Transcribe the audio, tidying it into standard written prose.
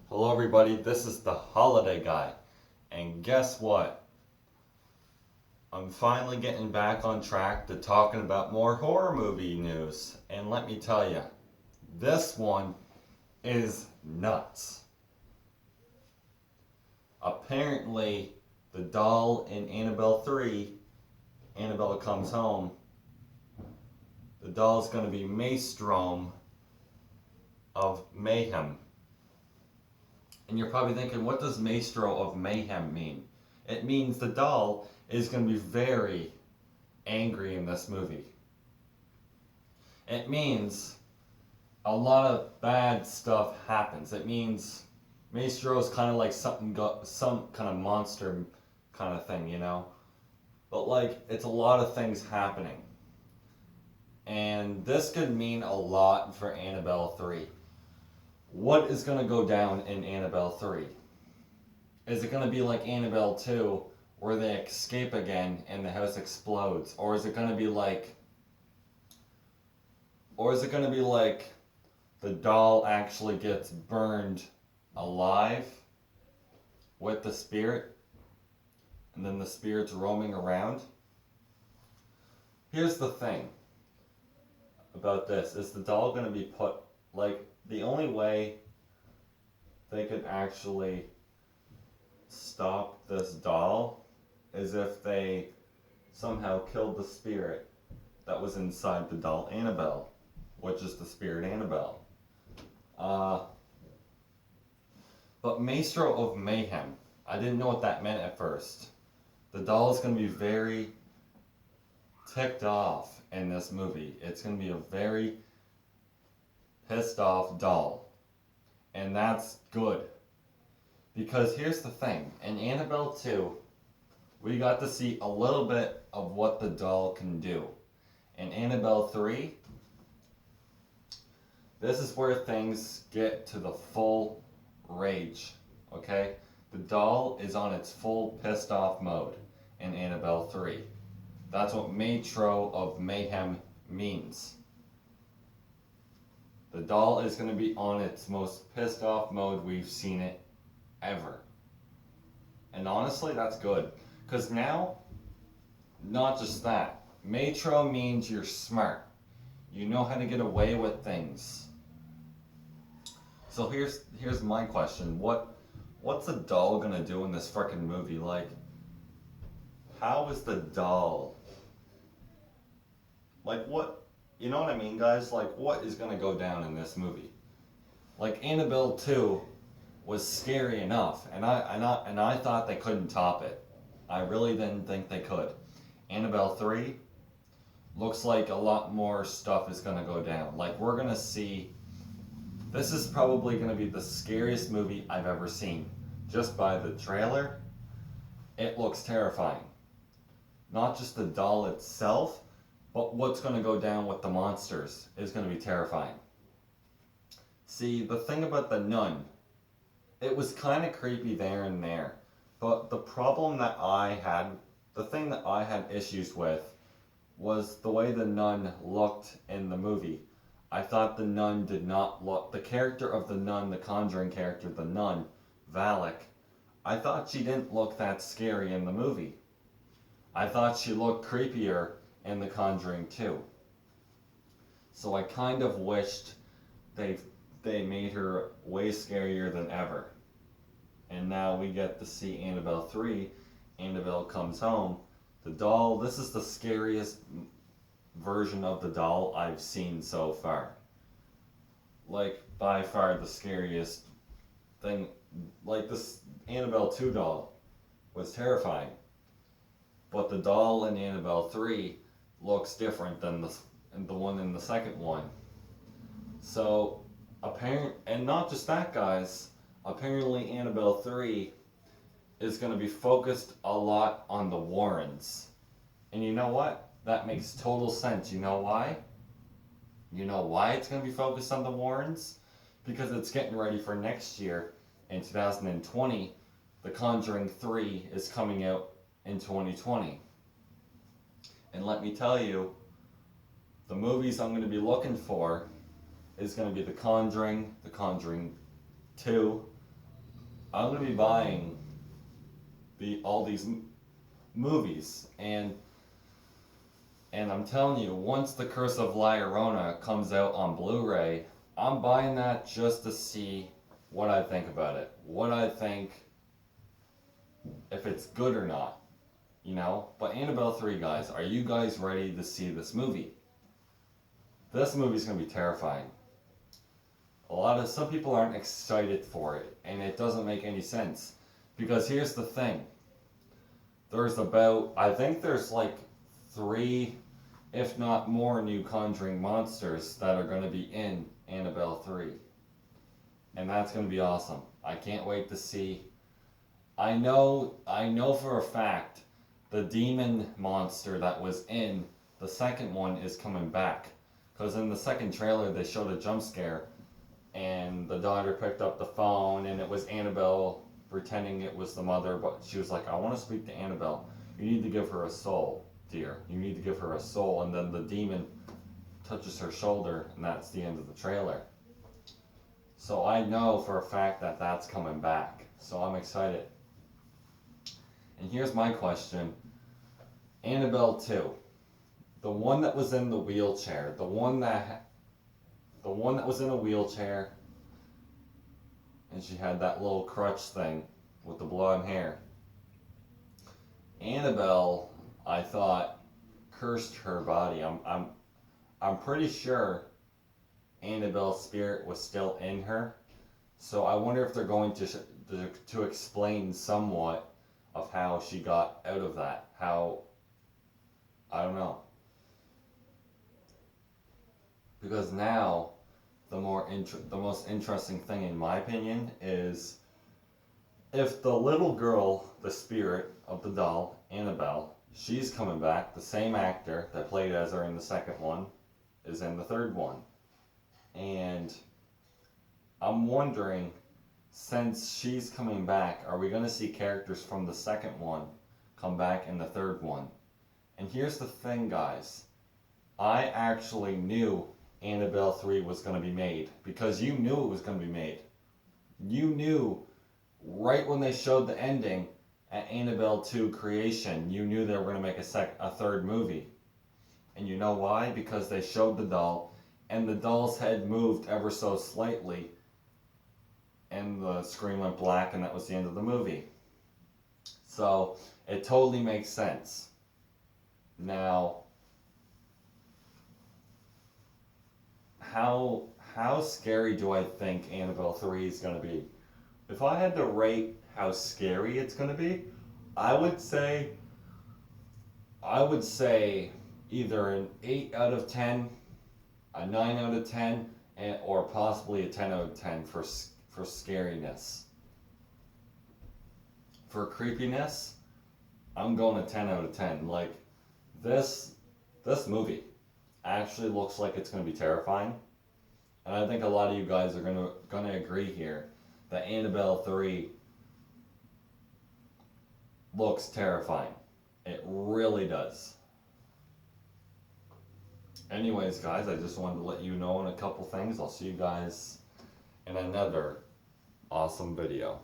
Hello everybody, this is the Holiday Guy, and guess what? I'm finally getting back on track to talking about more horror movie news, and let me tell you, this one is nuts. Apparently, the doll in Annabelle 3, Annabelle Comes Home, the doll is going to be Maelstrom of Mayhem. And you're probably thinking, what does Maestro of Mayhem mean? It means the doll is going to be very angry in this movie. It means a lot of bad stuff happens. It means Maestro is kind of like some kind of monster kind of thing, you know? But like, it's a lot of things happening. And this could mean a lot for Annabelle 3. What is going to go down in Annabelle 3? Is it going to be like Annabelle 2, where they escape again and the house explodes? Or is it going to be like the doll actually gets burned alive with the spirit, and then the spirit's roaming around? Here's the thing about this. Is the doll going to be put, like, the only way they could actually stop this doll is if they somehow killed the spirit that was inside the doll Annabelle, which is the spirit Annabelle. But Maestro of Mayhem, I didn't know what that meant at first. The doll is going to be very ticked off in this movie. It's going to be a very pissed off doll. And that's good. Because here's the thing. In Annabelle 2, we got to see a little bit of what the doll can do. In Annabelle 3, this is where things get to the full rage. Okay? The doll is on its full pissed off mode in Annabelle 3. That's what Maestro of Mayhem means. The doll is going to be on its most pissed off mode we've seen it ever. And honestly, that's good. Because now, not just that. Maestro means you're smart. You know how to get away with things. So here's my question. What's the doll going to do in this freaking movie? Like, how is the doll? Like, what? You know what I mean, guys? Like, what is going to go down in this movie? Like, Annabelle 2 was scary enough, and I thought they couldn't top it. I really didn't think they could. Annabelle 3 looks like a lot more stuff is going to go down. Like, we're going to see... This is probably going to be the scariest movie I've ever seen. Just by the trailer, it looks terrifying. Not just the doll itself, but what's going to go down with the monsters is going to be terrifying. See, the thing about the nun, it was kind of creepy there and there. But the problem that the thing that I had issues with, was the way the nun looked in the movie. I thought the nun did not look, the character of the nun, the Conjuring character, the nun, Valak, I thought she didn't look that scary in the movie. I thought she looked creepier in The Conjuring 2. So I kind of wished they made her way scarier than ever. And now we get to see Annabelle 3, Annabelle Comes Home. The doll, this is the scariest version of the doll I've seen so far. Like, by far the scariest thing. Like, this Annabelle 2 doll was terrifying. But the doll in Annabelle 3 looks different than the one in the second one. So, and not just that, guys, apparently Annabelle 3 is going to be focused a lot on the Warrens. And you know what? That makes total sense. You know why? You know why it's going to be focused on the Warrens? Because it's getting ready for next year. In 2020, The Conjuring 3 is coming out in 2020. And let me tell you, the movies I'm going to be looking for is going to be The Conjuring 2, I'm gonna be buying all these movies, and I'm telling you, once The Curse of La Llorona comes out on Blu-ray, I'm buying that just to see what I think about it. What I think, if it's good or not, you know? But Annabelle 3, guys, are you guys ready to see this movie? This movie's gonna be terrifying. Some people aren't excited for it, and it doesn't make any sense. Because here's the thing. I think there's like 3, if not more, new Conjuring monsters that are going to be in Annabelle 3. And that's going to be awesome. I can't wait to see. I know for a fact the demon monster that was in the second one is coming back. Because in the second trailer they showed a jump scare and the daughter picked up the phone and it was Annabelle pretending it was the mother, but she was like, I want to speak to Annabelle. You need to give her a soul, dear. You need to give her a soul. And then the demon touches her shoulder, and that's the end of the trailer. So I know for a fact that that's coming back. So I'm excited. And here's my question. Annabelle 2. The one that was in the wheelchair. The one that was in a wheelchair, and she had that little crutch thing with the blonde hair. Annabelle, I thought, cursed her body. I'm pretty sure Annabelle's spirit was still in her. So I wonder if they're going to explain somewhat of how she got out of that. How, I don't know. Because now the most interesting thing, in my opinion, is if the little girl, the spirit of the doll, Annabelle, she's coming back. The same actor that played as her in the second one is in the third one. And I'm wondering, since she's coming back, are we going to see characters from the second one come back in the third one? And here's the thing, guys. I actually knew Annabelle 3 was going to be made, because you knew it was going to be made. You knew right when they showed the ending at Annabelle 2 Creation, you knew they were going to make a third movie. And you know why? Because they showed the doll, and the doll's head moved ever so slightly, and the screen went black, and that was the end of the movie. So it totally makes sense. Now, how scary do I think Annabelle 3 is going to be? If I had to rate how scary it's going to be, I would say either an 8 out of 10, a 9 out of 10, or possibly a 10 out of 10 for scariness. For creepiness, I'm going a 10 out of 10. Like, this movie actually looks like it's going to be terrifying. And I think a lot of you guys are going to agree here that Annabelle 3 looks terrifying. It really does. Anyways, guys, I just wanted to let you know on a couple things. I'll see you guys in another awesome video.